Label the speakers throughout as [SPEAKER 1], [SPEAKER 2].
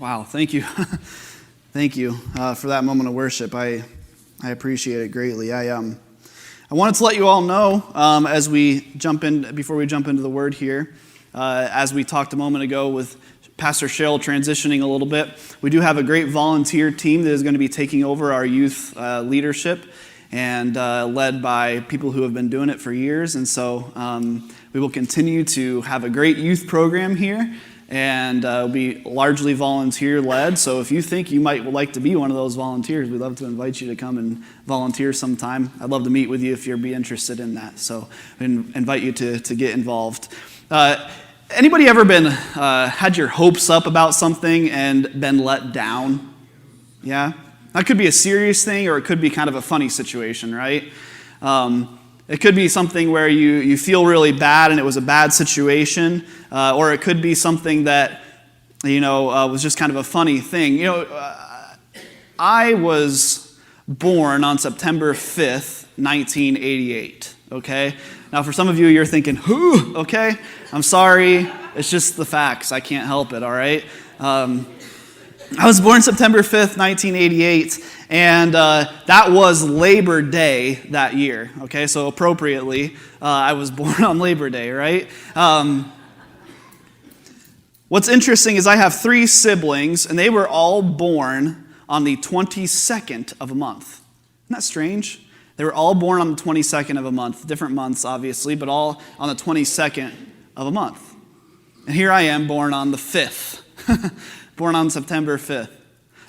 [SPEAKER 1] Wow, thank you. Thank you for that moment of worship. I appreciate it greatly. I wanted to let you all know as we jump in, before we jump into the word here, as we talked a moment ago with Pastor Cheryl transitioning a little bit, we do have a great volunteer team that is going to be taking over our youth leadership and led by people who have been doing it for years. And so we will continue to have a great youth program here, and it'll be largely volunteer-led. So if you think you might like to be one of those volunteers, we'd love to invite you to come and volunteer sometime. I'd love to meet with you if you'd be interested in that. So I invite you to get involved. Anybody ever been had your hopes up about something and been let down? Yeah? That could be a serious thing, or it could be kind of a funny situation, right? It could be something where you feel really bad and it was a bad situation, or it could be something that, was just kind of a funny thing. I was born on September 5th, 1988, okay? Now, for some of you, you're thinking, who? Okay, I'm sorry. It's just the facts. I can't help it, all right? I was born September 5th, 1988, and that was Labor Day that year, okay? So appropriately, I was born on Labor Day, right? What's interesting is I have 3 siblings, and they were all born on the 22nd of a month. Isn't that strange? They were all born on the 22nd of a month, different months, obviously, but all on the 22nd of a month. And here I am, born on the 5th, born on September 5th.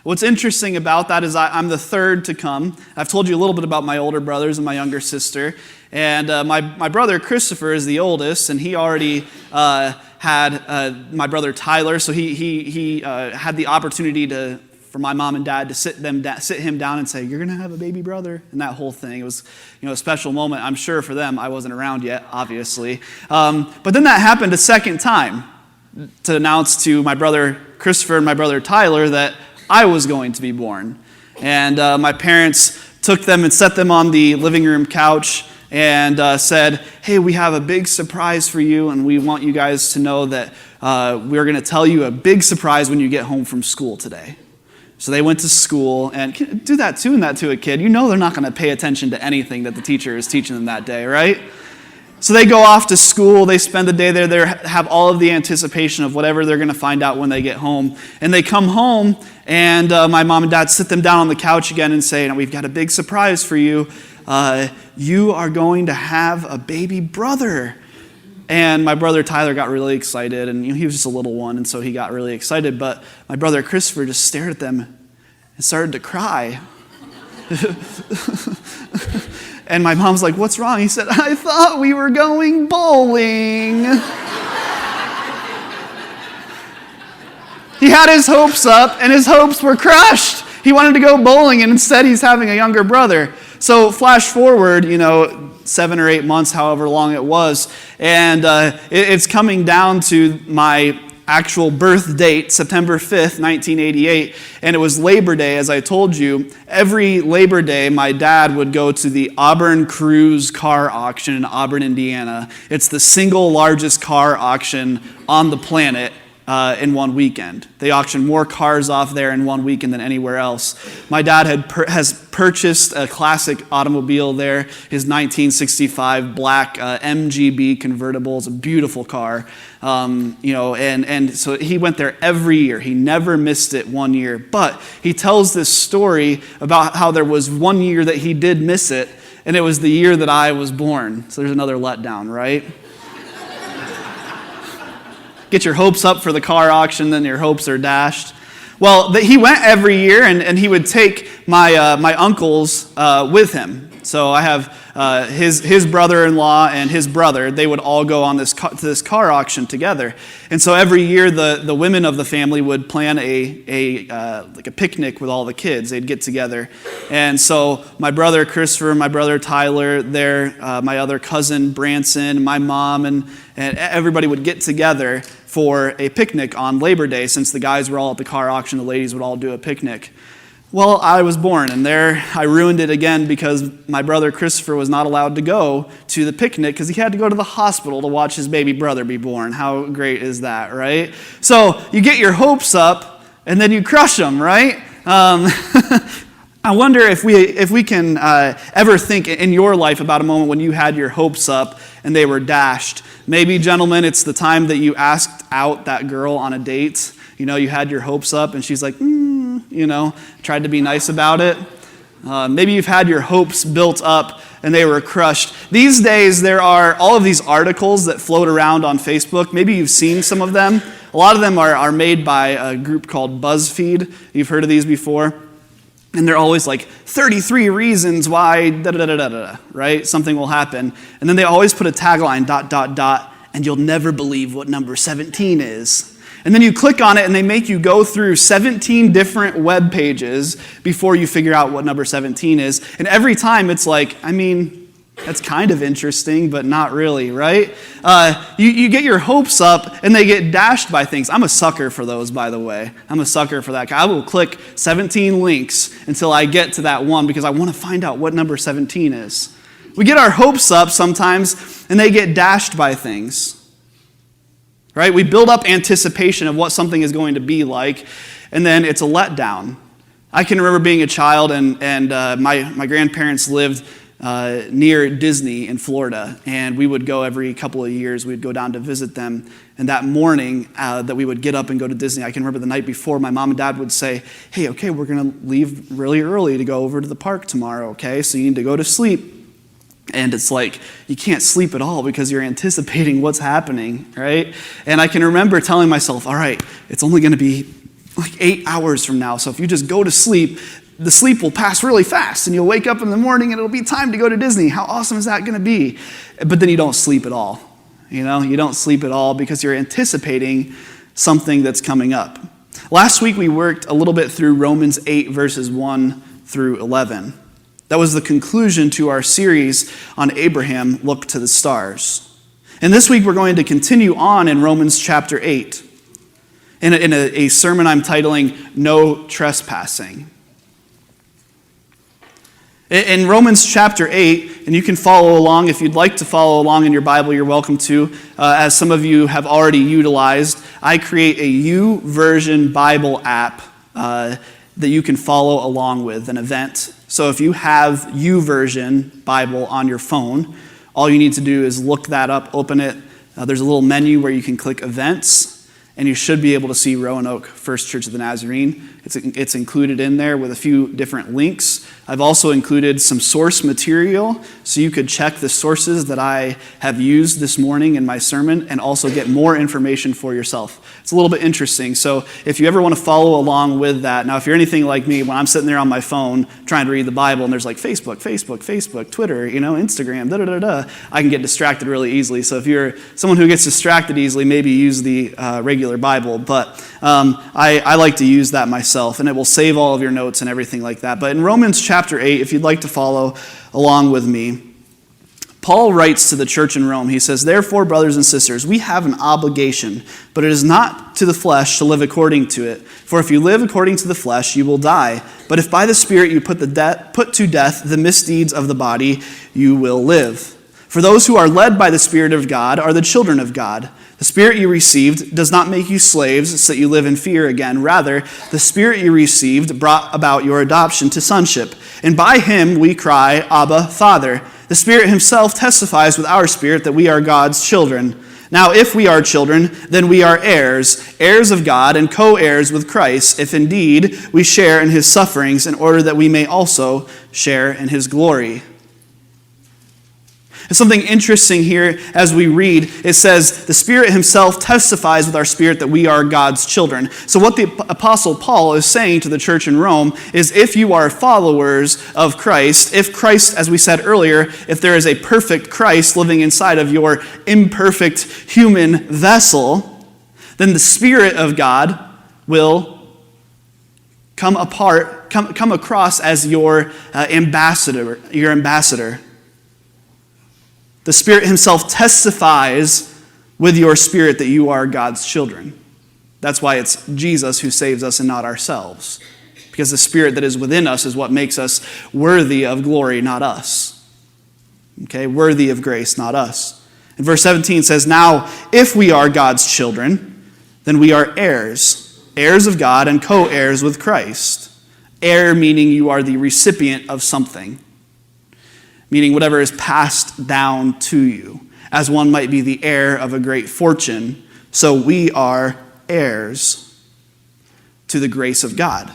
[SPEAKER 1] What's interesting about that is I'm the third to come. I've told you a little bit about my older brothers and my younger sister. And my brother Christopher is the oldest, and he already had my brother Tyler, so he had the opportunity for my mom and dad to sit him down and say, "You're going to have a baby brother," and that whole thing. It was a special moment, I'm sure, for them. I wasn't around yet, obviously. But then that happened a second time to announce to my brother Christopher and my brother Tyler that I was going to be born. And my parents took them and set them on the living room couch and said, "Hey, we have a big surprise for you, and we want you guys to know that we're going to tell you a big surprise when you get home from school today." So they went to school, and do that to a kid. They're not going to pay attention to anything that the teacher is teaching them that day, right? So they go off to school, they spend the day there, they have all of the anticipation of whatever they're going to find out when they get home. And they come home, and my mom and dad sit them down on the couch again and say, "We've got a big surprise for you. You are going to have a baby brother." And my brother Tyler got really excited, and he was just a little one, and so he got really excited. But my brother Christopher just stared at them and started to cry. And my mom's like, "What's wrong?" He said, "I thought we were going bowling." He had his hopes up, and his hopes were crushed. He wanted to go bowling, and instead he's having a younger brother. So flash forward, 7 or 8 months, however long it was, and it's coming down to my actual birth date, September 5th, 1988, and it was Labor Day, as I told you. Every Labor Day, my dad would go to the Auburn Cruise car auction in Auburn, Indiana. It's the single largest car auction on the planet in one weekend. They auction more cars off there in one weekend than anywhere else. My dad has purchased a classic automobile there, his 1965 black MGB convertible. It's a beautiful car, and so he went there every year. He never missed it one year. But he tells this story about how there was one year that he did miss it, and it was the year that I was born. So there's another letdown, right? Get your hopes up for the car auction, then your hopes are dashed. Well, he went every year, and he would take my uncles with him. So I have his brother-in-law and his brother. They would all go on to this car auction together. And so every year, the women of the family would plan a picnic with all the kids. They'd get together. And so my brother Christopher, my brother Tyler, my other cousin Branson, my mom, and everybody would get together for a picnic on Labor Day. Since the guys were all at the car auction, the ladies would all do a picnic. Well, I was born, and there I ruined it again because my brother Christopher was not allowed to go to the picnic because he had to go to the hospital to watch his baby brother be born. How great is that, right? So you get your hopes up, and then you crush them, right? I wonder if we can ever think in your life about a moment when you had your hopes up and they were dashed. Maybe, gentlemen, it's the time that you asked out that girl on a date. You know, you had your hopes up and she's like, tried to be nice about it. Maybe you've had your hopes built up and they were crushed. These days, there are all of these articles that float around on Facebook. Maybe you've seen some of them. A lot of them are made by a group called BuzzFeed. You've heard of these before. And they're always like 33 reasons why da-da-da-da-da-da, right? Something will happen. And then they always put a tagline, ... and you'll never believe what number 17 is. And then you click on it and they make you go through 17 different web pages before you figure out what number 17 is. And every time it's like, that's kind of interesting, but not really, right? You get your hopes up and they get dashed by things. I'm a sucker for those, by the way. I'm a sucker for that. I will click 17 links until I get to that one because I want to find out what number 17 is. We get our hopes up sometimes and they get dashed by things. Right? We build up anticipation of what something is going to be like, and then it's a letdown. I can remember being a child, and my grandparents lived near Disney in Florida, and we would go every couple of years. We'd go down to visit them, and that morning that we would get up and go to Disney, I can remember the night before, my mom and dad would say, hey, okay, we're going to leave really early to go over to the park tomorrow, okay? So you need to go to sleep. And it's like, you can't sleep at all because you're anticipating what's happening, right? And I can remember telling myself, all right, it's only going to be like 8 hours from now. So if you just go to sleep, the sleep will pass really fast and you'll wake up in the morning and it'll be time to go to Disney. How awesome is that going to be? But then you don't sleep at all. You don't sleep at all because you're anticipating something that's coming up. Last week we worked a little bit through Romans 8 verses 1 through 11. That was the conclusion to our series on Abraham, Look to the Stars. And this week we're going to continue on in Romans chapter 8 in a sermon I'm titling, No Trespassing. In Romans chapter 8, and you can follow along, if you'd like to follow along in your Bible, you're welcome to. As some of you have already utilized, I create a YouVersion Bible app that you can follow along with, an event. So if you have YouVersion Bible on your phone, all you need to do is look that up, open it. There's a little menu where you can click events, and you should be able to see Roanoke First Church of the Nazarene. It's included in there with a few different links. I've also included some source material, so you could check the sources that I have used this morning in my sermon and also get more information for yourself. It's a little bit interesting, so if you ever want to follow along with that, now if you're anything like me, when I'm sitting there on my phone trying to read the Bible and there's like Facebook, Twitter, Instagram, I can get distracted really easily. So if you're someone who gets distracted easily, maybe use the regular Bible, but I like to use that myself, and it will save all of your notes and everything like that. But in Romans chapter 8, if you'd like to follow along with me, Paul writes to the church in Rome. He says, therefore, brothers and sisters, we have an obligation, but it is not to the flesh to live according to it. For if you live according to the flesh, you will die. But if by the Spirit you put to death the misdeeds of the body, you will live. For those who are led by the Spirit of God are the children of God. The Spirit you received does not make you slaves so that you live in fear again. Rather, the Spirit you received brought about your adoption to sonship. And by him we cry, Abba, Father. The Spirit himself testifies with our spirit that we are God's children. Now, if we are children, then we are heirs, heirs of God and co-heirs with Christ, if indeed we share in his sufferings, in order that we may also share in his glory. There's something interesting here as we read. It says, the Spirit himself testifies with our spirit that we are God's children. So what the Apostle Paul is saying to the church in Rome is if you are followers of Christ, if Christ, as we said earlier, if there is a perfect Christ living inside of your imperfect human vessel, then the Spirit of God will come across as your ambassador. The Spirit himself testifies with your spirit that you are God's children. That's why it's Jesus who saves us and not ourselves. Because the Spirit that is within us is what makes us worthy of glory, not us. Okay, worthy of grace, not us. And verse 17 says, now, if we are God's children, then we are heirs. heirs of God and co-heirs with Christ. Heir meaning you are the recipient of something, meaning whatever is passed down to you, as one might be the heir of a great fortune. So we are heirs to the grace of God.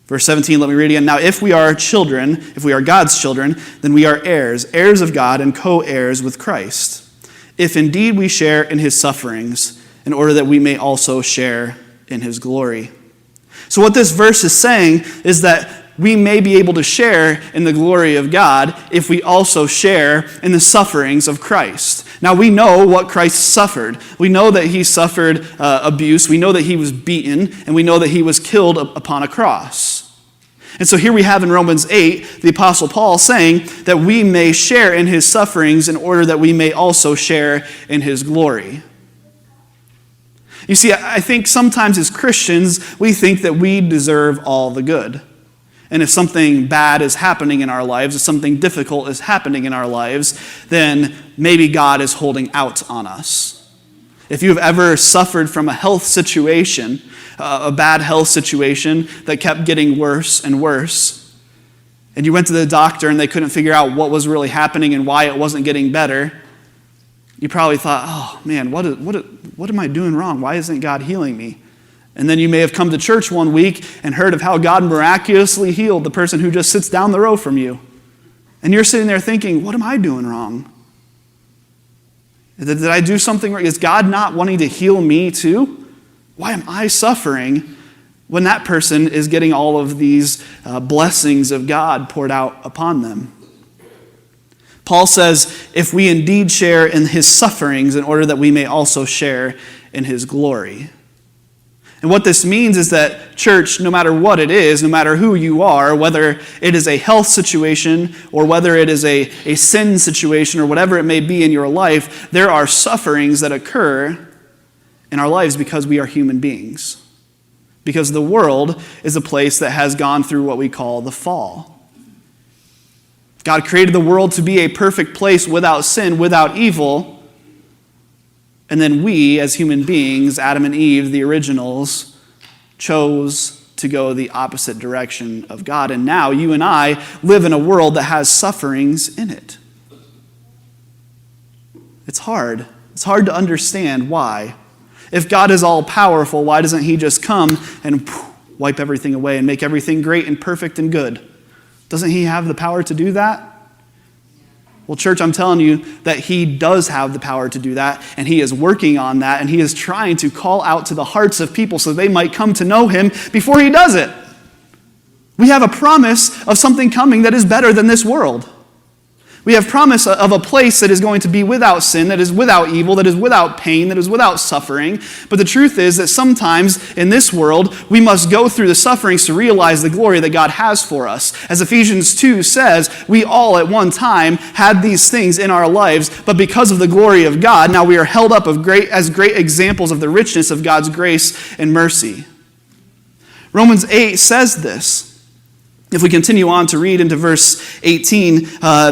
[SPEAKER 1] Verse 17, let me read again. Now, if we are children, if we are God's children, then we are heirs, heirs of God and co-heirs with Christ. If indeed we share in his sufferings, in order that we may also share in his glory. So what this verse is saying is that we may be able to share in the glory of God if we also share in the sufferings of Christ. Now we know what Christ suffered. We know that he suffered abuse. We know that he was beaten. And we know that he was killed upon a cross. And so here we have in Romans 8, the Apostle Paul saying that we may share in his sufferings in order that we may also share in his glory. You see, I think sometimes as Christians, we think that we deserve all the good. And if something bad is happening in our lives, if something difficult is happening in our lives, then maybe God is holding out on us. If you've ever suffered from a health situation, a bad health situation that kept getting worse and worse, and you went to the doctor and they couldn't figure out what was really happening and why it wasn't getting better, you probably thought, oh man, what am I doing wrong? Why isn't God healing me? And then you may have come to church one week and heard of how God miraculously healed the person who just sits down the row from you. And you're sitting there thinking, what am I doing wrong? Did I do something wrong? Is God not wanting to heal me too? Why am I suffering when that person is getting all of these blessings of God poured out upon them? Paul says, if we indeed share in his sufferings in order that we may also share in his glory. And what this means is that, church, no matter what it is, no matter who you are, whether it is a health situation or whether it is a sin situation or whatever it may be in your life, there are sufferings that occur in our lives because we are human beings. Because the world is a place that has gone through what we call the fall. God created the world to be a perfect place without sin, without evil. And then we, as human beings, Adam and Eve, the originals, chose to go the opposite direction of God. And now you and I live in a world that has sufferings in it. It's hard. It's hard to understand why. If God is all-powerful, why doesn't he just come and wipe everything away and make everything great and perfect and good? Doesn't he have the power to do that? Well, church, I'm telling you that he does have the power to do that, and he is working on that, and he is trying to call out to the hearts of people so they might come to know him before he does it. We have a promise of something coming that is better than this world. We have promise of a place that is going to be without sin, that is without evil, that is without pain, that is without suffering. But the truth is that sometimes in this world, we must go through the sufferings to realize the glory that God has for us. As Ephesians 2 says, we all at one time had these things in our lives, but because of the glory of God, now we are held up as great examples of the richness of God's grace and mercy. Romans 8 says this. If we continue on to read into verse 18,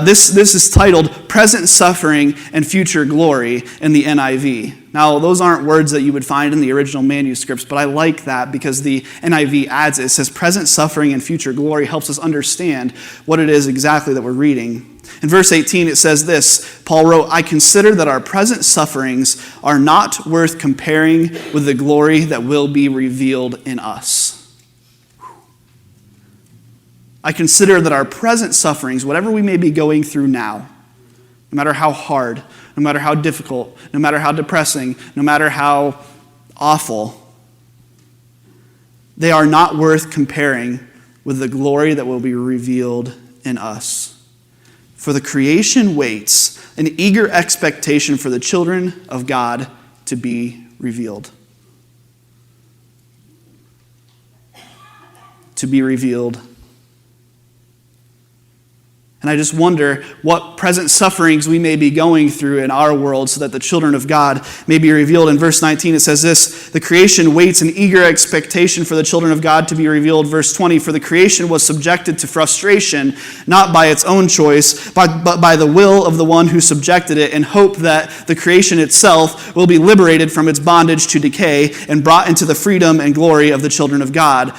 [SPEAKER 1] this is titled Present Suffering and Future Glory in the NIV. Now, those aren't words that you would find in the original manuscripts, but I like that because the NIV adds it. It says present suffering and future glory, helps us understand what it is exactly that we're reading. In verse 18, it says this, Paul wrote, I consider that our present sufferings are not worth comparing with the glory that will be revealed in us. I consider that our present sufferings, whatever we may be going through now, no matter how hard, no matter how difficult, no matter how depressing, no matter how awful, they are not worth comparing with the glory that will be revealed in us. For the creation waits in eager expectation for the children of God to be revealed. To be revealed. And I just wonder what present sufferings we may be going through in our world so that the children of God may be revealed. In verse 19 it says this, the creation waits in eager expectation for the children of God to be revealed. Verse 20, for the creation was subjected to frustration, not by its own choice, but by the will of the one who subjected it, in hope that the creation itself will be liberated from its bondage to decay and brought into the freedom and glory of the children of God.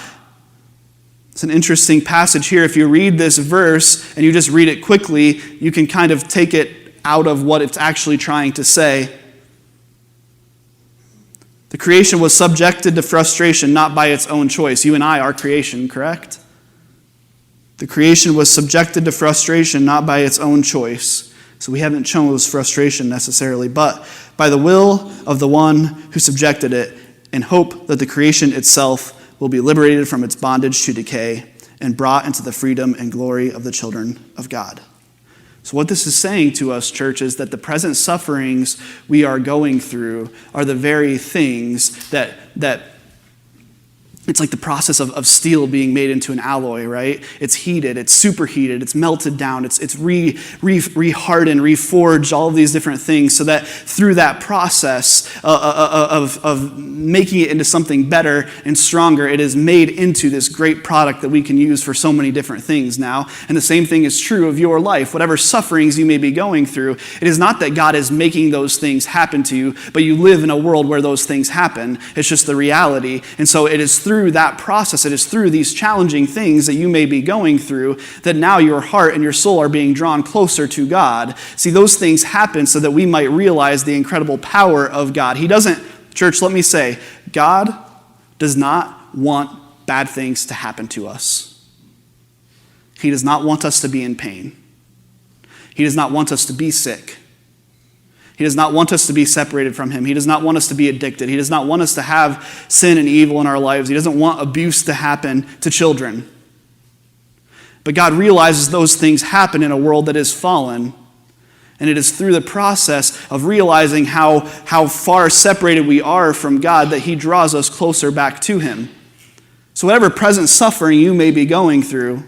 [SPEAKER 1] It's an interesting passage here. If you read this verse and you just read it quickly, you can kind of take it out of what it's actually trying to say. The creation was subjected to frustration, not by its own choice. You and I are creation, correct? The creation was subjected to frustration, not by its own choice. So we haven't chose frustration necessarily, but by the will of the one who subjected it, in hope that the creation itself will be liberated from its bondage to decay and brought into the freedom and glory of the children of God. So what this is saying to us, church, is that the present sufferings we are going through are the very things that it's like the process of steel being made into an alloy, right? It's heated, it's superheated, it's melted down, it's re-hardened, reforged, all of these different things, so that through that process of making it into something better and stronger, it is made into this great product that we can use for so many different things now. And the same thing is true of your life. Whatever sufferings you may be going through, it is not that God is making those things happen to you, but you live in a world where those things happen. It's just the reality. And so it is through that process, it is through these challenging things that you may be going through that now your heart and your soul are being drawn closer to God. See, those things happen so that we might realize the incredible power of God. He doesn't, church, let me say, God does not want bad things to happen to us. He does not want us to be in pain. He does not want us to be sick. He does not want us to be separated from him. He does not want us to be addicted. He does not want us to have sin and evil in our lives. He doesn't want abuse to happen to children. But God realizes those things happen in a world that is fallen. And it is through the process of realizing how far separated we are from God that he draws us closer back to him. So whatever present suffering you may be going through,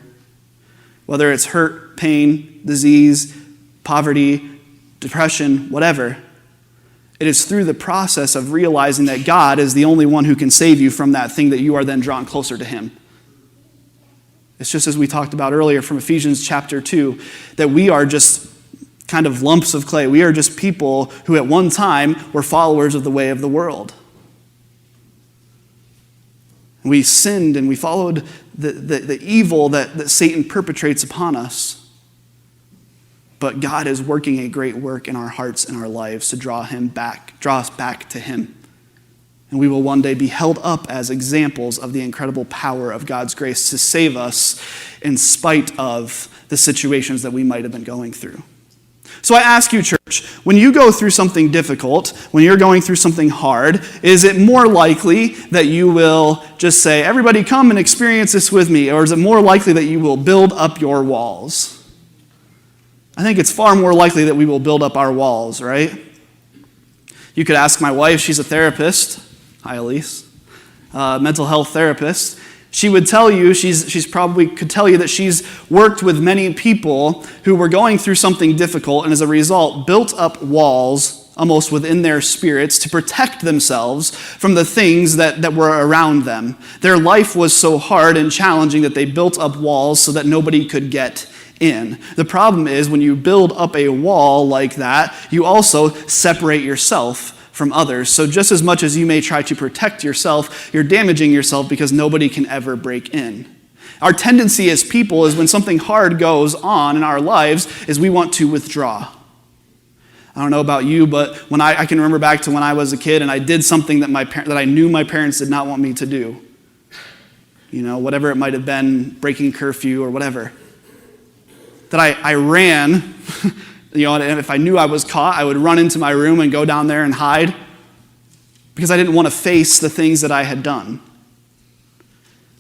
[SPEAKER 1] whether it's hurt, pain, disease, poverty, depression, whatever, it is through the process of realizing that God is the only one who can save you from that thing that you are then drawn closer to him. It's just as we talked about earlier from Ephesians chapter 2, that we are just kind of lumps of clay. We are just people who at one time were followers of the way of the world. We sinned and we followed the evil that Satan perpetrates upon us. But God is working a great work in our hearts and our lives to draw us back to him. And we will one day be held up as examples of the incredible power of God's grace to save us in spite of the situations that we might have been going through. So I ask you, church, when you go through something difficult, when you're going through something hard, is it more likely that you will just say, everybody come and experience this with me? Or is it more likely that you will build up your walls? I think it's far more likely that we will build up our walls, right? You could ask my wife, she's a therapist. Hi, Elise. Mental health therapist. She would tell you, she's probably could tell you that she's worked with many people who were going through something difficult and as a result built up walls almost within their spirits to protect themselves from the things that were around them. Their life was so hard and challenging that they built up walls so that nobody could get in. The problem is when you build up a wall like that, you also separate yourself from others. So just as much as you may try to protect yourself, you're damaging yourself because nobody can ever break in. Our tendency as people is when something hard goes on in our lives is we want to withdraw. I don't know about you, but when I can remember back to when I was a kid and I did something that I knew my parents did not want me to do. You know, whatever it might have been, breaking curfew or whatever. That I ran, you know, and if I knew I was caught, I would run into my room and go down there and hide because I didn't want to face the things that I had done.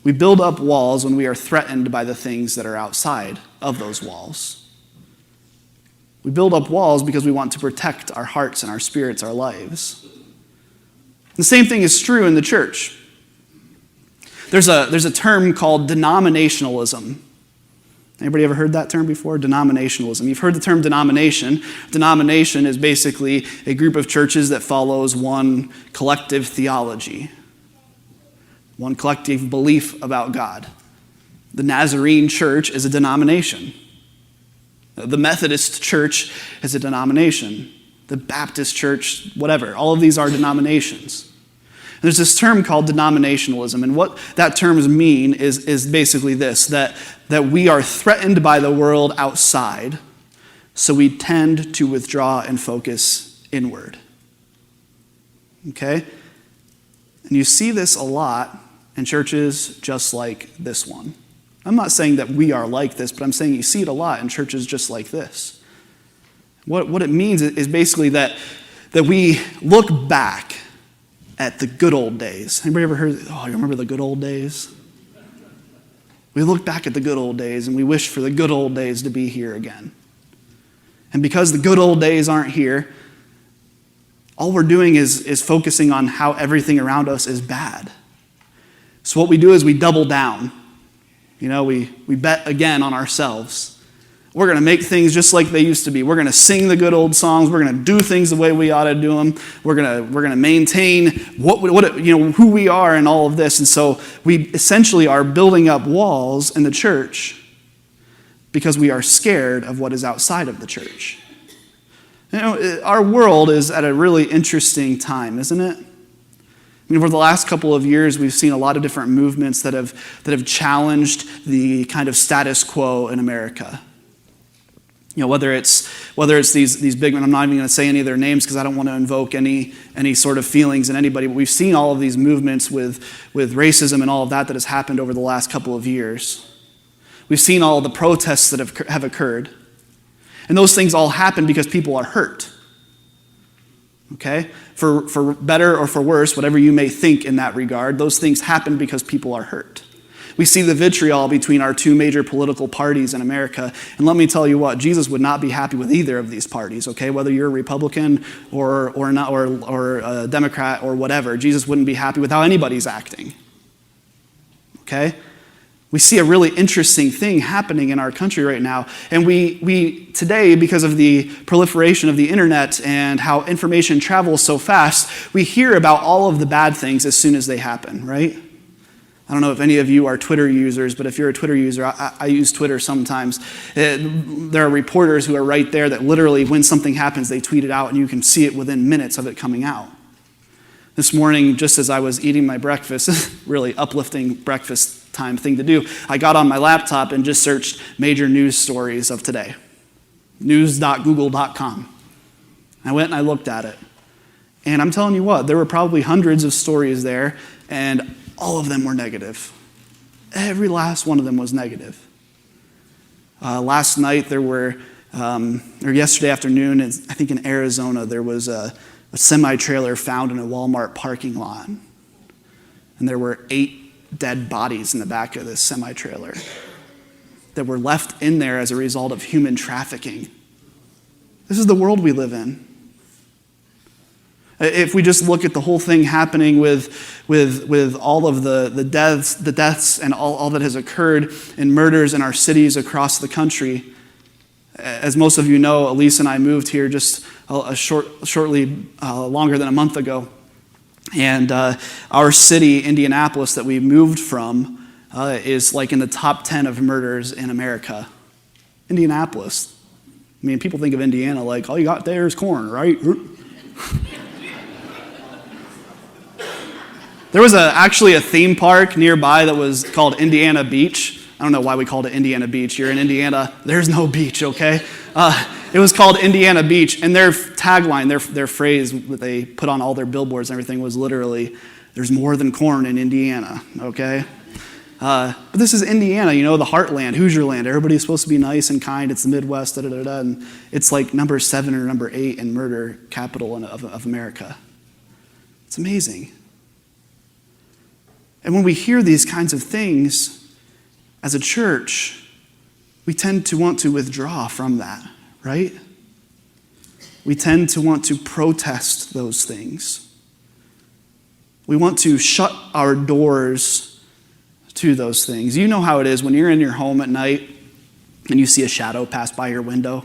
[SPEAKER 1] We build up walls when we are threatened by the things that are outside of those walls. We build up walls because we want to protect our hearts and our spirits, our lives. The same thing is true in the church. There's a term called denominationalism. Anybody ever heard that term before? Denominationalism. You've heard the term denomination. Denomination is basically a group of churches that follows one collective theology, one collective belief about God. The Nazarene church is a denomination. The Methodist church is a denomination. The Baptist church, whatever. All of these are denominations. There's this term called denominationalism, and what that terms mean is basically this, that we are threatened by the world outside, so we tend to withdraw and focus inward. Okay? And you see this a lot in churches just like this one. I'm not saying that we are like this, but I'm saying you see it a lot in churches just like this. What it means is basically that we look back at the good old days. Anybody ever heard, oh, you remember the good old days? We look back at the good old days and we wish for the good old days to be here again. And because the good old days aren't here, all we're doing is focusing on how everything around us is bad. So what we do is we double down. We bet again on ourselves. We're going to make things just like they used to be. We're going to sing the good old songs. We're going to do things the way we ought to do them. We're going to maintain who we are and all of this. And so we essentially are building up walls in the church because we are scared of what is outside of the church. Our world is at a really interesting time, isn't it? Over the last couple of years, we've seen a lot of different movements that have challenged the kind of status quo in America. Whether it's these big men, I'm not even going to say any of their names because I don't want to invoke any sort of feelings in anybody, but we've seen all of these movements with racism and all of that has happened over the last couple of years. We've seen all of the protests that have occurred. And those things all happen because people are hurt. Okay? For better or for worse, whatever you may think in that regard, those things happen because people are hurt. We see the vitriol between our two major political parties in America. And let me tell you what, Jesus would not be happy with either of these parties, okay? Whether you're a Republican or not, or a Democrat or whatever, Jesus wouldn't be happy with how anybody's acting. Okay? We see a really interesting thing happening in our country right now. And we today, because of the proliferation of the internet and how information travels so fast, we hear about all of the bad things as soon as they happen, right? I don't know if any of you are Twitter users, but if you're a Twitter user, I use Twitter sometimes. There are reporters who are right there that literally, when something happens, they tweet it out, and you can see it within minutes of it coming out. This morning, just as I was eating my breakfast, really uplifting breakfast time thing to do, I got on my laptop and just searched major news stories of today. News.google.com. I went and I looked at it. And I'm telling you what, there were probably hundreds of stories there, and all of them were negative. Every last one of them was negative. Last night or yesterday afternoon, I think in Arizona, there was a semi-trailer found in a Walmart parking lot. And there were 8 dead bodies in the back of this semi-trailer that were left in there as a result of human trafficking. This is the world we live in. If we just look at the whole thing happening with all of the deaths and all that has occurred in murders in our cities across the country, as most of you know, Elise and I moved here just shortly longer than a month ago. And our city, Indianapolis, that we moved from is like in the top 10 of murders in America. Indianapolis. I mean, people think of Indiana like, all you got there is corn, right? There was actually a theme park nearby that was called Indiana Beach. I don't know why we called it Indiana Beach. You're in Indiana, there's no beach, okay? It was called Indiana Beach, and their tagline, their phrase that they put on all their billboards and everything was literally, there's more than corn in Indiana, okay? But this is Indiana, the heartland, Hoosierland. Everybody's supposed to be nice and kind. It's the Midwest, and it's like number 7 or number 8 in murder capital of America. It's amazing. And when we hear these kinds of things, as a church, we tend to want to withdraw from that, right? We tend to want to protest those things. We want to shut our doors to those things. You know how it is when you're in your home at night and you see a shadow pass by your window.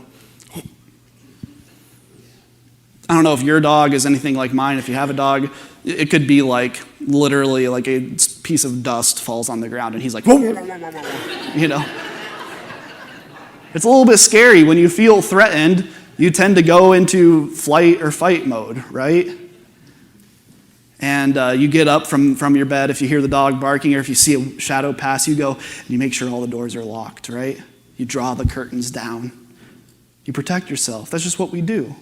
[SPEAKER 1] I don't know if your dog is anything like mine. If you have a dog, it could be like literally like a piece of dust falls on the ground and he's like, whoa, you know. It's a little bit scary. When you feel threatened, you tend to go into flight or fight mode, right? And you get up from your bed if you hear the dog barking, or if you see a shadow pass, you go and you make sure all the doors are locked, right? You draw the curtains down. You protect yourself. That's just what we do.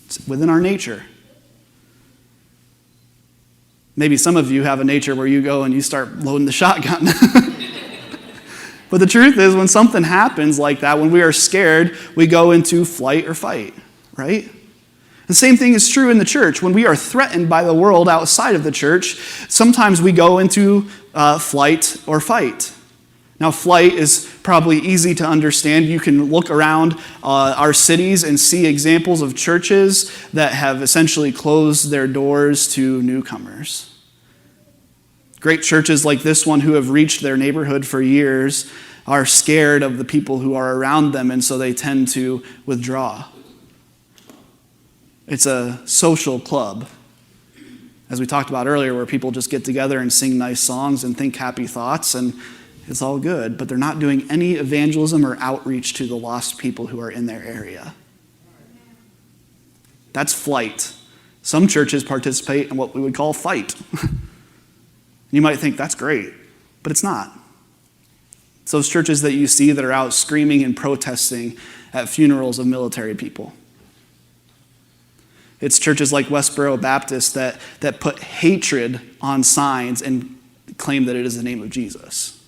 [SPEAKER 1] It's within our nature. Maybe some of you have a nature where you go and you start loading the shotgun. But the truth is, when something happens like that, when we are scared, we go into flight or fight, right? The same thing is true in the church. When we are threatened by the world outside of the church, sometimes we go into flight or fight. Now, flight is probably easy to understand. You can look around our cities and see examples of churches that have essentially closed their doors to newcomers. Great churches like this one, who have reached their neighborhood for years, are scared of the people who are around them, and so they tend to withdraw. It's a social club, as we talked about earlier, where people just get together and sing nice songs and think happy thoughts, and it's all good, but they're not doing any evangelism or outreach to the lost people who are in their area. That's flight. Some churches participate in what we would call fight. You might think that's great, but it's not. It's those churches that you see that are out screaming and protesting at funerals of military people. It's churches like Westboro Baptist that put hatred on signs and claim that it is the name of Jesus.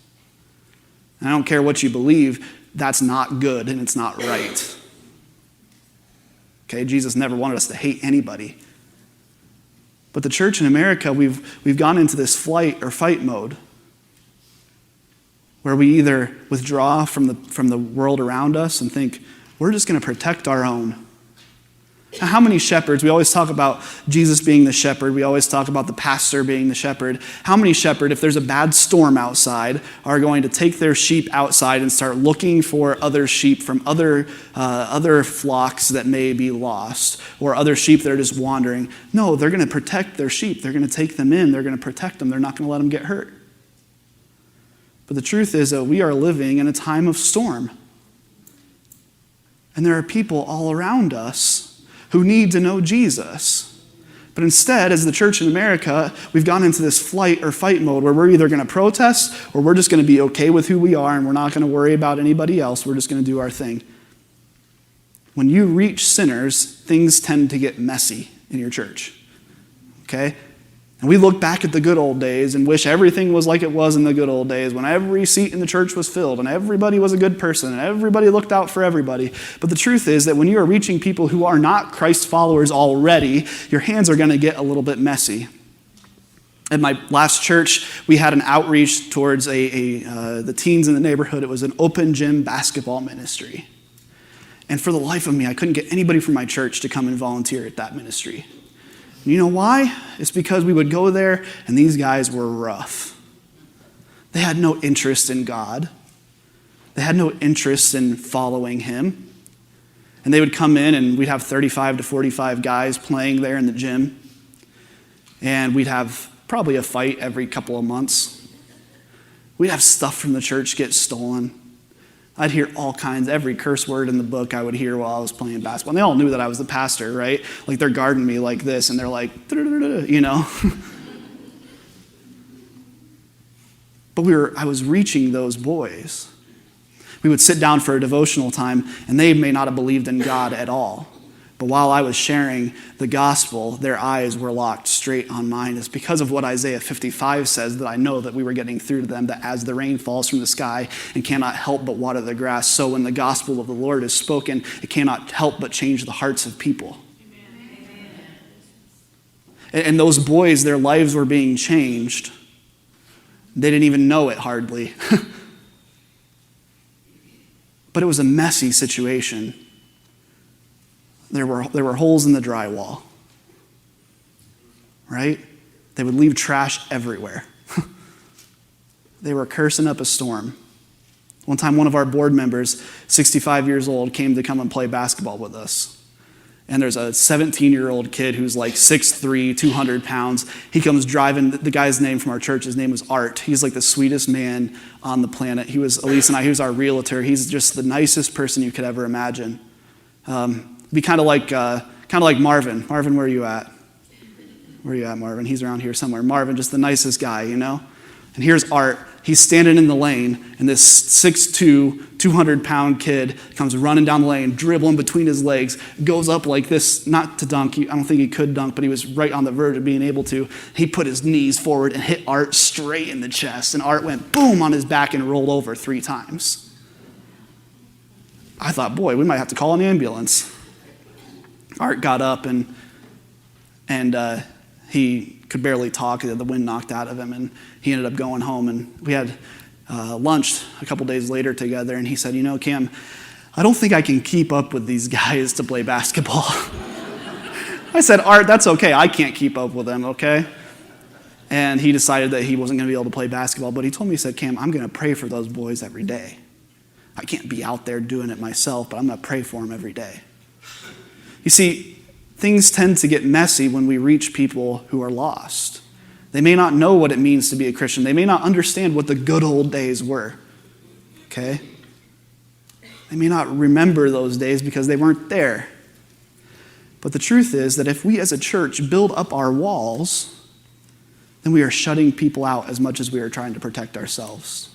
[SPEAKER 1] And I don't care what you believe, that's not good and it's not right. Okay, Jesus never wanted us to hate anybody. But the church in America, we've gone into this flight or fight mode where we either withdraw from the world around us and think, we're just going to protect our own. Now, how many shepherds, we always talk about Jesus being the shepherd, we always talk about the pastor being the shepherd. How many shepherds, if there's a bad storm outside, are going to take their sheep outside and start looking for other sheep from other flocks that may be lost, or other sheep that are just wandering? No, they're going to protect their sheep. They're going to take them in. They're going to protect them. They're not going to let them get hurt. But the truth is that we are living in a time of storm. And there are people all around us who need to know Jesus. But instead, as the church in America, we've gone into this flight or fight mode where we're either going to protest or we're just going to be okay with who we are and we're not going to worry about anybody else. We're just going to do our thing. When you reach sinners, things tend to get messy in your church. Okay? And we look back at the good old days and wish everything was like it was in the good old days, when every seat in the church was filled and everybody was a good person and everybody looked out for everybody. But the truth is that when you are reaching people who are not Christ followers already, your hands are going to get a little bit messy. At my last church, we had an outreach towards the teens in the neighborhood. It was an open gym basketball ministry. And for the life of me, I couldn't get anybody from my church to come and volunteer at that ministry. You know why? It's because we would go there and these guys were rough. They had no interest in God. They had no interest in following him. And they would come in and we'd have 35 to 45 guys playing there in the gym. And we'd have probably a fight every couple of months. We'd have stuff from the church get stolen. I'd hear all kinds, every curse word in the book I would hear while I was playing basketball. And they all knew that I was the pastor, right? Like they're guarding me like this, and they're like, you know. But I was reaching those boys. We would sit down for a devotional time, and they may not have believed in God at all. But while I was sharing the gospel, their eyes were locked straight on mine. It's because of what Isaiah 55 says that I know that we were getting through to them, that as the rain falls from the sky and cannot help but water the grass, so when the gospel of the Lord is spoken, it cannot help but change the hearts of people. Amen. And those boys, their lives were being changed. They didn't even know it hardly. But it was a messy situation. There were holes in the drywall, right? They would leave trash everywhere. They were cursing up a storm. One time, one of our board members, 65 years old, came to come and play basketball with us. And there's a 17-year-old kid who's like 6'3", 200 pounds. He comes driving. The guy's name from our church, his name was Art. He's like the sweetest man on the planet. Elise and I, he was our realtor. He's just the nicest person you could ever imagine. Be kind of like Marvin. Marvin, where are you at? Where are you at, Marvin? He's around here somewhere. Marvin, just the nicest guy, you know? And here's Art. He's standing in the lane, and this 6'2", 200-pound kid comes running down the lane, dribbling between his legs, goes up like this, not to dunk. I don't think he could dunk, but he was right on the verge of being able to. He put his knees forward and hit Art straight in the chest, and Art went boom on his back and rolled over 3 times. I thought, boy, we might have to call an ambulance. Art got up, and he could barely talk. The wind knocked out of him, and he ended up going home. And we had lunch a couple days later together, and he said, you know, Cam, I don't think I can keep up with these guys to play basketball. I said, Art, that's okay. I can't keep up with them, okay? And he decided that he wasn't going to be able to play basketball, but he told me, he said, Cam, I'm going to pray for those boys every day. I can't be out there doing it myself, but I'm going to pray for them every day. You see, things tend to get messy when we reach people who are lost. They may not know what it means to be a Christian. They may not understand what the good old days were. Okay? They may not remember those days because they weren't there. But the truth is that if we as a church build up our walls, then we are shutting people out as much as we are trying to protect ourselves.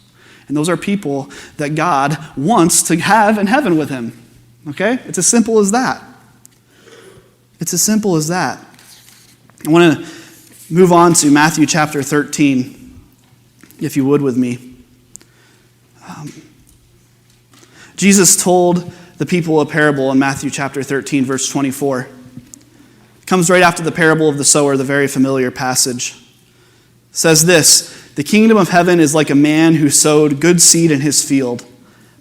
[SPEAKER 1] And those are people that God wants to have in heaven with him. Okay? It's as simple as that. It's as simple as that. I want to move on to Matthew chapter 13, if you would with me. Jesus told the people a parable in Matthew chapter 13, verse 24. It comes right after the parable of the sower, the very familiar passage. It says this, the kingdom of heaven is like a man who sowed good seed in his field.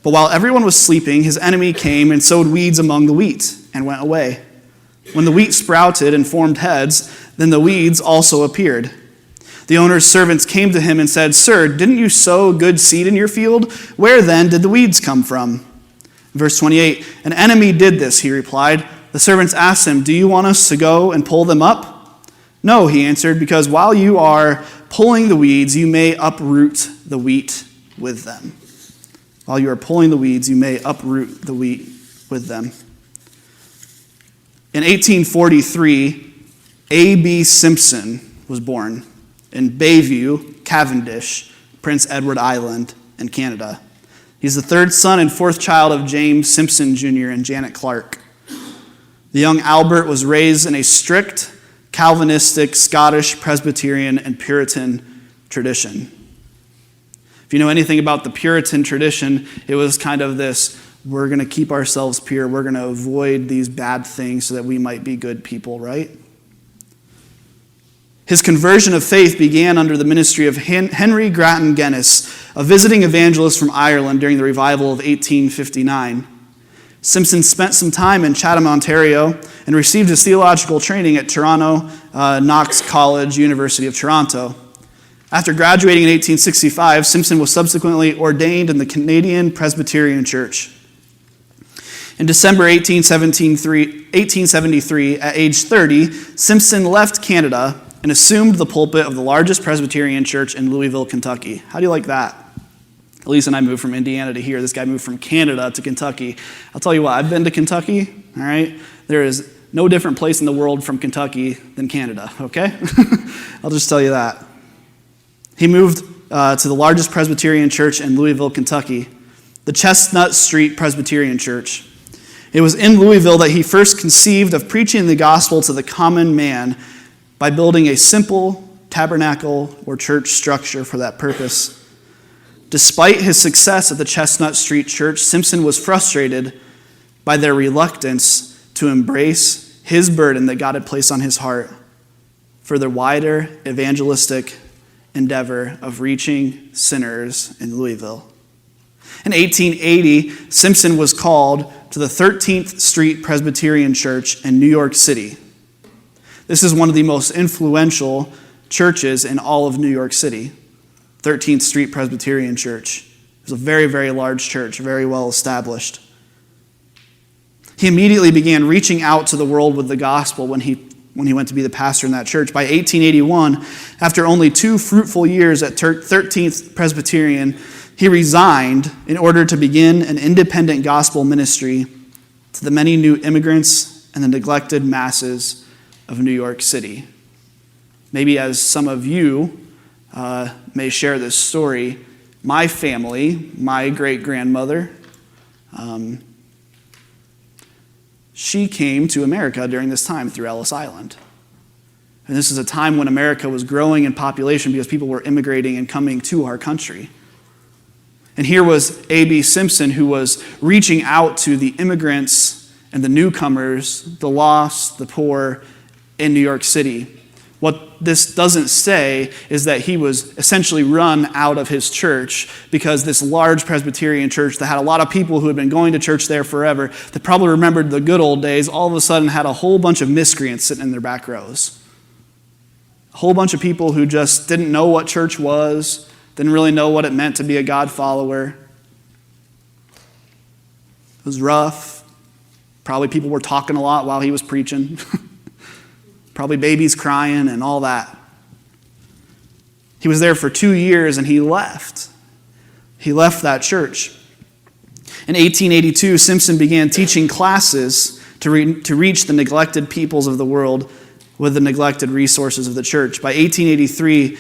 [SPEAKER 1] But while everyone was sleeping, his enemy came and sowed weeds among the wheat and went away. When the wheat sprouted and formed heads, then the weeds also appeared. The owner's servants came to him and said, Sir, didn't you sow good seed in your field? Where then did the weeds come from? Verse 28, an enemy did this, he replied. The servants asked him, do you want us to go and pull them up? No, he answered, because while you are pulling the weeds, you may uproot the wheat with them. While you are pulling the weeds, you may uproot the wheat with them. In 1843, A.B. Simpson was born in Bayview, Cavendish, Prince Edward Island, in Canada. He's the third son and fourth child of James Simpson Jr. and Janet Clark. The young Albert was raised in a strict Calvinistic, Scottish, Presbyterian, and Puritan tradition. If you know anything about the Puritan tradition, it was kind of this, we're going to keep ourselves pure. We're going to avoid these bad things so that we might be good people, right? His conversion of faith began under the ministry of Henry Grattan Guinness, a visiting evangelist from Ireland during the revival of 1859. Simpson spent some time in Chatham, Ontario, and received his theological training at Toronto Knox College, University of Toronto. After graduating in 1865, Simpson was subsequently ordained in the Canadian Presbyterian Church. In December 1873, at age 30, Simpson left Canada and assumed the pulpit of the largest Presbyterian church in Louisville, Kentucky. How do you like that? Elise and I moved from Indiana to here. This guy moved from Canada to Kentucky. I'll tell you what, I've been to Kentucky, all right? There is no different place in the world from Kentucky than Canada, okay? I'll just tell you that. He moved to the largest Presbyterian church in Louisville, Kentucky, the Chestnut Street Presbyterian Church. It was in Louisville that he first conceived of preaching the gospel to the common man by building a simple tabernacle or church structure for that purpose. Despite his success at the Chestnut Street Church, Simpson was frustrated by their reluctance to embrace his burden that God had placed on his heart for the wider evangelistic endeavor of reaching sinners in Louisville. In 1880, Simpson was called to the 13th Street Presbyterian Church in New York City. This is one of the most influential churches in all of New York City. 13th Street Presbyterian Church. It was a very, very large church, very well established. He immediately began reaching out to the world with the gospel when he went to be the pastor in that church. By 1881, after only 2 fruitful years at 13th Presbyterian, he resigned in order to begin an independent gospel ministry to the many new immigrants and the neglected masses of New York City. Maybe as some of you may share this story, my family, my great-grandmother, she came to America during this time through Ellis Island. And this is a time when America was growing in population because people were immigrating and coming to our country. And here was A.B. Simpson, who was reaching out to the immigrants and the newcomers, the lost, the poor in New York City. What this doesn't say is that he was essentially run out of his church because this large Presbyterian church that had a lot of people who had been going to church there forever, that probably remembered the good old days, all of a sudden had a whole bunch of miscreants sitting in their back rows. A whole bunch of people who just didn't know what church was, didn't really know what it meant to be a God follower. It was rough. Probably people were talking a lot while he was preaching. Probably babies crying and all that. He was there for 2 years and he left. He left that church. In 1882, Simpson began teaching classes to reach the neglected peoples of the world with the neglected resources of the church. By 1883,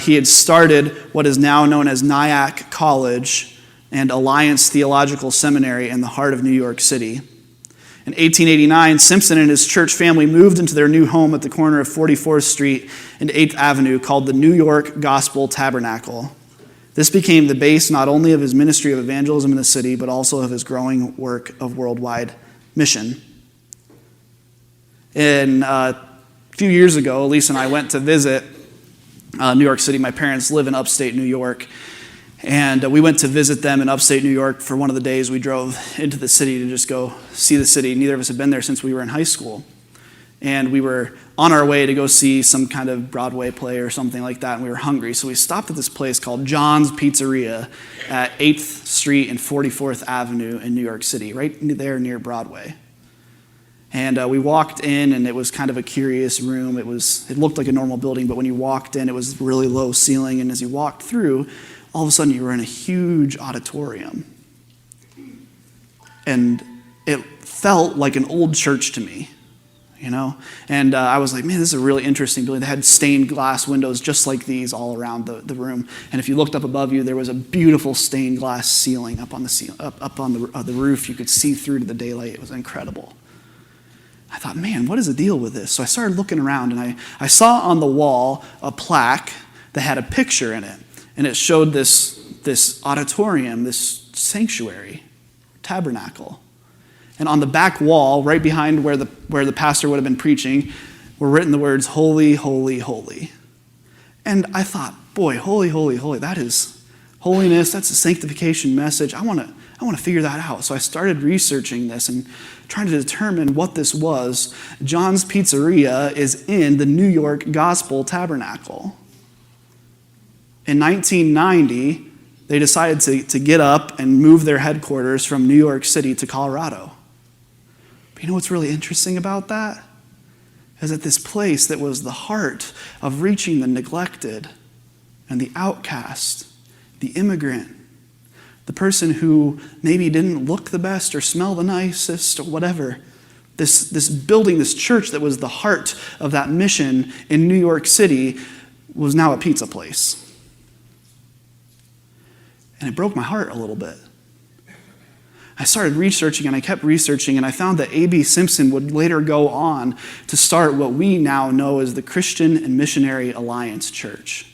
[SPEAKER 1] he had started what is now known as Nyack College and Alliance Theological Seminary in the heart of New York City. In 1889, Simpson and his church family moved into their new home at the corner of 44th Street and 8th Avenue called the New York Gospel Tabernacle. This became the base not only of his ministry of evangelism in the city, but also of his growing work of worldwide mission. A few years ago, Elise and I went to visit New York City. My parents live in upstate New York. And we went to visit them in upstate New York for one of the days. We drove into the city to just go see the city. Neither of us had been there since we were in high school. And we were on our way to go see some kind of Broadway play or something like that, and we were hungry. So we stopped at this place called John's Pizzeria at 8th Street and 44th Avenue in New York City, right there near Broadway. And we walked in, and it was kind of a curious room. It looked like a normal building, but when you walked in, it was really low ceiling. And as you walked through, all of a sudden you were in a huge auditorium. And it felt like an old church to me, you know? And I was like, man, this is a really interesting building. They had stained glass windows just like these all around the room. And if you looked up above you, there was a beautiful stained glass ceiling up on the roof. You could see through to the daylight. It was incredible. I thought, man, what is the deal with this? So I started looking around, and I saw on the wall a plaque that had a picture in it. And it showed this auditorium, this sanctuary, tabernacle. And on the back wall, right behind where the pastor would have been preaching, were written the words, "Holy, holy, holy." And I thought, boy, holy, holy, holy, that is holiness, that's a sanctification message. I want to figure that out. So I started researching this and trying to determine what this was. John's Pizzeria is in the New York Gospel Tabernacle. In 1990, they decided to get up and move their headquarters from New York City to Colorado. But you know what's really interesting about that? Is that this place that was the heart of reaching the neglected and the outcast, the immigrant, the person who maybe didn't look the best or smell the nicest or whatever, this building, this church that was the heart of that mission in New York City was now a pizza place. And it broke my heart a little bit. I started researching and I kept researching, and I found that A.B. Simpson would later go on to start what we now know as the Christian and Missionary Alliance Church.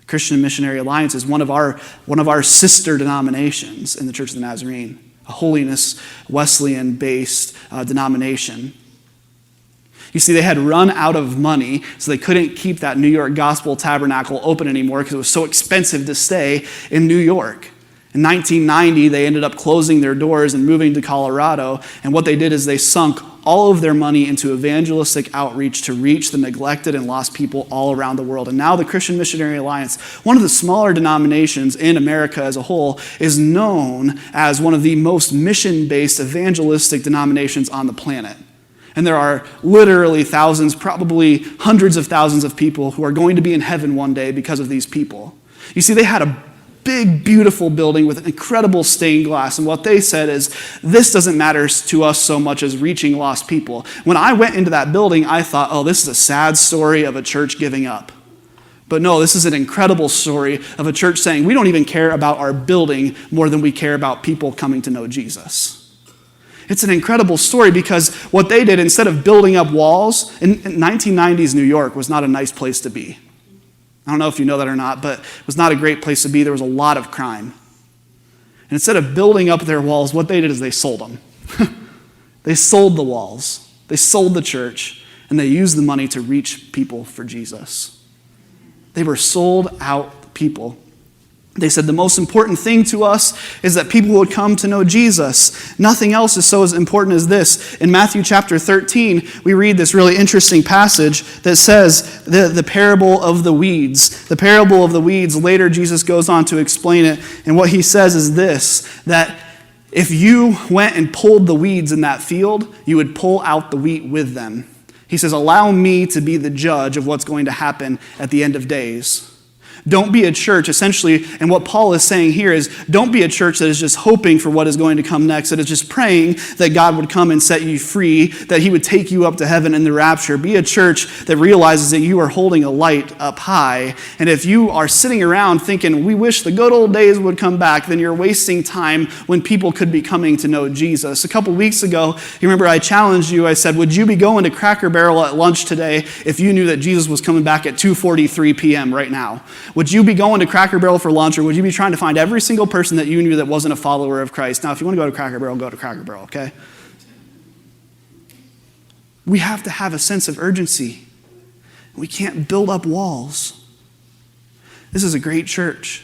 [SPEAKER 1] Christian and Missionary Alliance is one of our sister denominations in the Church of the Nazarene, a holiness Wesleyan-based denomination. You see, they had run out of money, so they couldn't keep that New York Gospel Tabernacle open anymore because it was so expensive to stay in New York. In 1990, they ended up closing their doors and moving to Colorado, and what they did is they sunk all of their money into evangelistic outreach to reach the neglected and lost people all around the world. And now the Christian Missionary Alliance, one of the smaller denominations in America as a whole, is known as one of the most mission-based evangelistic denominations on the planet. And there are literally thousands, probably hundreds of thousands of people who are going to be in heaven one day because of these people. You see, they had a big, beautiful building with incredible stained glass. And what they said is, this doesn't matter to us so much as reaching lost people. When I went into that building, I thought, oh, this is a sad story of a church giving up. But no, this is an incredible story of a church saying, we don't even care about our building more than we care about people coming to know Jesus. It's an incredible story because what they did, instead of building up walls, in 1990s New York was not a nice place to be. I don't know if you know that or not, but it was not a great place to be. There was a lot of crime. And instead of building up their walls, what they did is they sold them. They sold the walls. They sold the church, and they used the money to reach people for Jesus. They were sold out people. They said the most important thing to us is that people would come to know Jesus. Nothing else is so as important as this. In Matthew chapter 13, we read this really interesting passage that says the parable of the weeds. The parable of the weeds, later Jesus goes on to explain it. And what he says is this, that if you went and pulled the weeds in that field, you would pull out the wheat with them. He says, allow me to be the judge of what's going to happen at the end of days. Don't be a church, essentially, and what Paul is saying here is, don't be a church that is just hoping for what is going to come next, that is just praying that God would come and set you free, that he would take you up to heaven in the rapture. Be a church that realizes that you are holding a light up high, and if you are sitting around thinking, we wish the good old days would come back, then you're wasting time when people could be coming to know Jesus. A couple weeks ago, you remember I challenged you, I said, would you be going to Cracker Barrel at lunch today if you knew that Jesus was coming back at 2:43 p.m. right now? Would you be going to Cracker Barrel for lunch, or would you be trying to find every single person that you knew that wasn't a follower of Christ? Now, if you want to go to Cracker Barrel, go to Cracker Barrel, okay? We have to have a sense of urgency. We can't build up walls. This is a great church.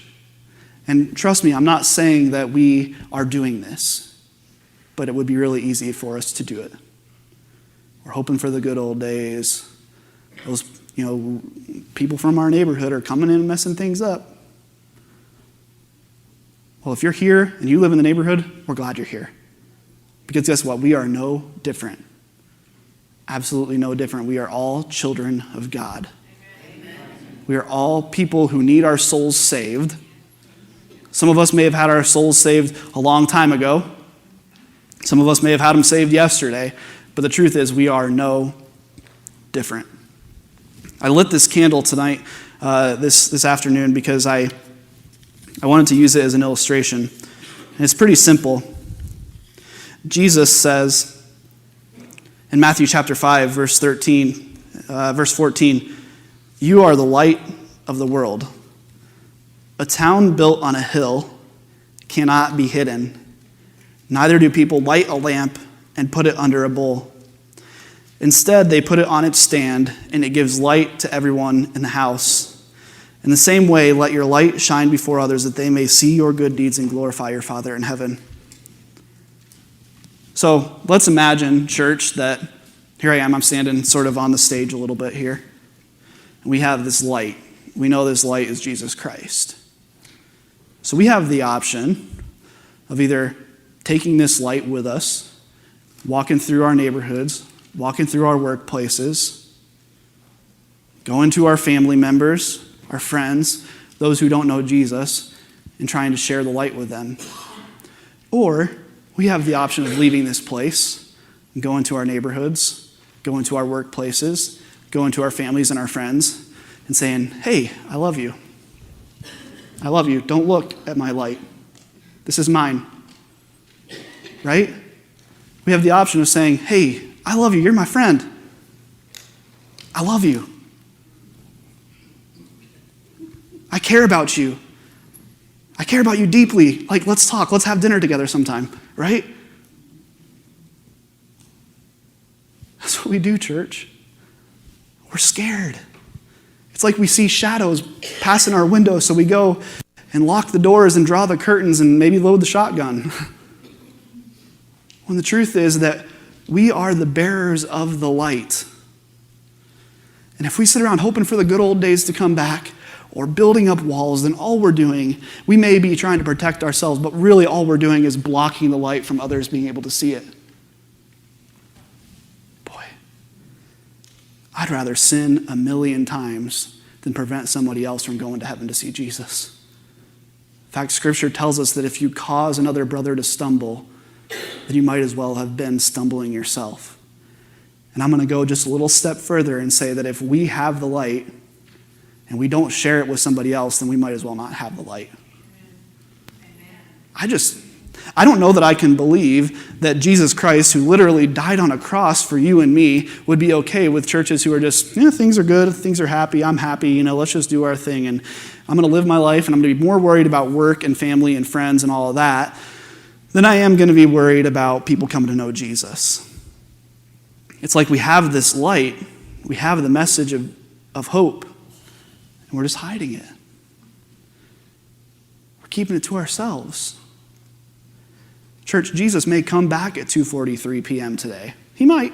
[SPEAKER 1] And trust me, I'm not saying that we are doing this, but it would be really easy for us to do it. We're hoping for the good old days. Those people from our neighborhood are coming in and messing things up. Well, if you're here and you live in the neighborhood, we're glad you're here. Because guess what? We are no different. Absolutely no different. We are all children of God. Amen. We are all people who need our souls saved. Some of us may have had our souls saved a long time ago. Some of us may have had them saved yesterday. But the truth is, we are no different. I lit this candle tonight, this afternoon, because I wanted to use it as an illustration. And it's pretty simple. Jesus says in Matthew chapter 5, verse 14, you are the light of the world. A town built on a hill cannot be hidden. Neither do people light a lamp and put it under a bowl. Instead, they put it on its stand, and it gives light to everyone in the house. In the same way, let your light shine before others, that they may see your good deeds and glorify your Father in heaven. So let's imagine, church, that here I am, I'm standing sort of on the stage a little bit here. We have this light. We know this light is Jesus Christ. So we have the option of either taking this light with us, walking through our neighborhoods, walking through our workplaces, going to our family members, our friends, those who don't know Jesus, and trying to share the light with them. Or we have the option of leaving this place and going to our neighborhoods, going to our workplaces, going to our families and our friends, and saying, hey, I love you. I love you. Don't look at my light. This is mine. Right? We have the option of saying, hey, I love you. You're my friend. I love you. I care about you. I care about you deeply. Like, let's talk. Let's have dinner together sometime. Right? That's what we do, church. We're scared. It's like we see shadows passing our window, so we go and lock the doors and draw the curtains and maybe load the shotgun. When the truth is that We are the bearers of the light. And if we sit around hoping for the good old days to come back or building up walls, then all we're doing, we may be trying to protect ourselves, but really all we're doing is blocking the light from others being able to see it. Boy, I'd rather sin 1,000,000 times than prevent somebody else from going to heaven to see Jesus. In fact, Scripture tells us that if you cause another brother to stumble, then you might as well have been stumbling yourself. And I'm going to go just a little step further and say that if we have the light and we don't share it with somebody else, then we might as well not have the light. I don't know that I can believe that Jesus Christ, who literally died on a cross for you and me, would be okay with churches who are just, things are good, things are happy, I'm happy, let's just do our thing, and I'm going to live my life, and I'm going to be more worried about work and family and friends and all of that than I am going to be worried about people coming to know Jesus. It's like we have this light, we have the message of hope, and we're just hiding it. We're keeping it to ourselves. Church, Jesus may come back at 2:43 p.m. today. He might.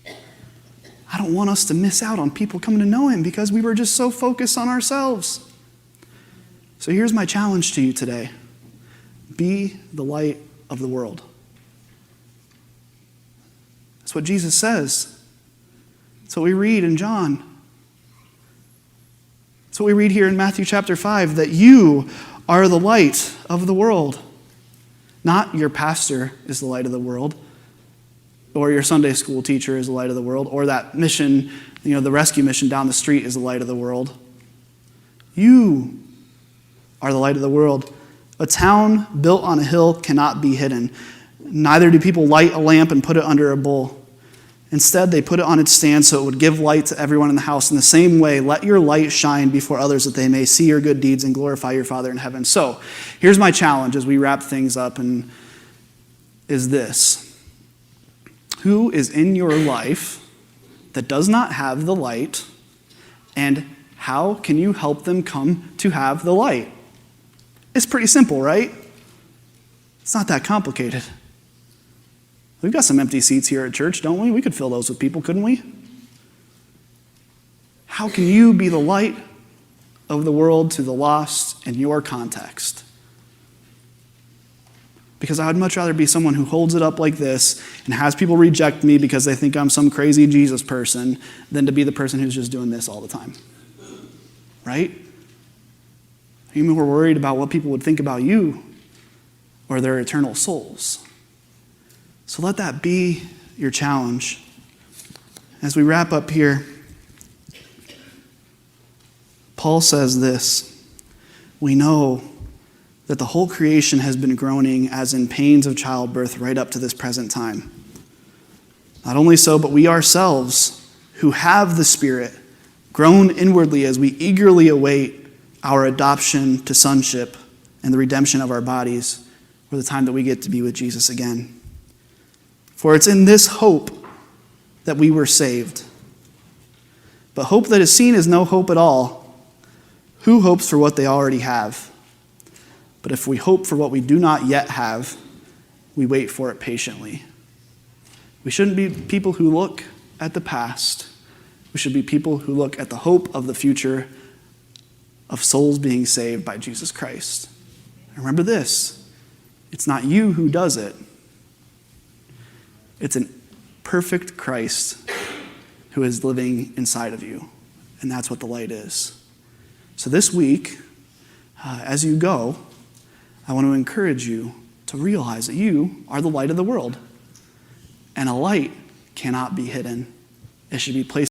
[SPEAKER 1] I don't want us to miss out on people coming to know him because we were just so focused on ourselves. So here's my challenge to you today. Be the light of the world. That's what Jesus says. That's what we read in John. That's what we read here in Matthew chapter 5, that you are the light of the world. Not your pastor is the light of the world, or your Sunday school teacher is the light of the world, or that mission, the rescue mission down the street is the light of the world. You are the light of the world. A town built on a hill cannot be hidden. Neither do people light a lamp and put it under a bowl. Instead, they put it on its stand so it would give light to everyone in the house. In the same way, let your light shine before others that they may see your good deeds and glorify your Father in heaven. So, here's my challenge as we wrap things up, and is this. Who is in your life that does not have the light, and how can you help them come to have the light? It's pretty simple, right? It's not that complicated. We've got some empty seats here at church, don't we? We could fill those with people, couldn't we? How can you be the light of the world to the lost in your context? Because I would much rather be someone who holds it up like this and has people reject me because they think I'm some crazy Jesus person than to be the person who's just doing this all the time. Right? You were worried about what people would think about you or their eternal souls. So let that be your challenge. As we wrap up here, Paul says this: we know that the whole creation has been groaning as in pains of childbirth right up to this present time. Not only so, but we ourselves, who have the Spirit, groan inwardly as we eagerly await our adoption to sonship and the redemption of our bodies for the time that we get to be with Jesus again. For it's in this hope that we were saved. But hope that is seen is no hope at all. Who hopes for what they already have? But if we hope for what we do not yet have, we wait for it patiently. We shouldn't be people who look at the past. We should be people who look at the hope of the future of souls being saved by Jesus Christ. And remember this, it's not you who does it. It's a perfect Christ who is living inside of you. And that's what the light is. So this week, as you go, I want to encourage you to realize that you are the light of the world. And a light cannot be hidden. It should be placed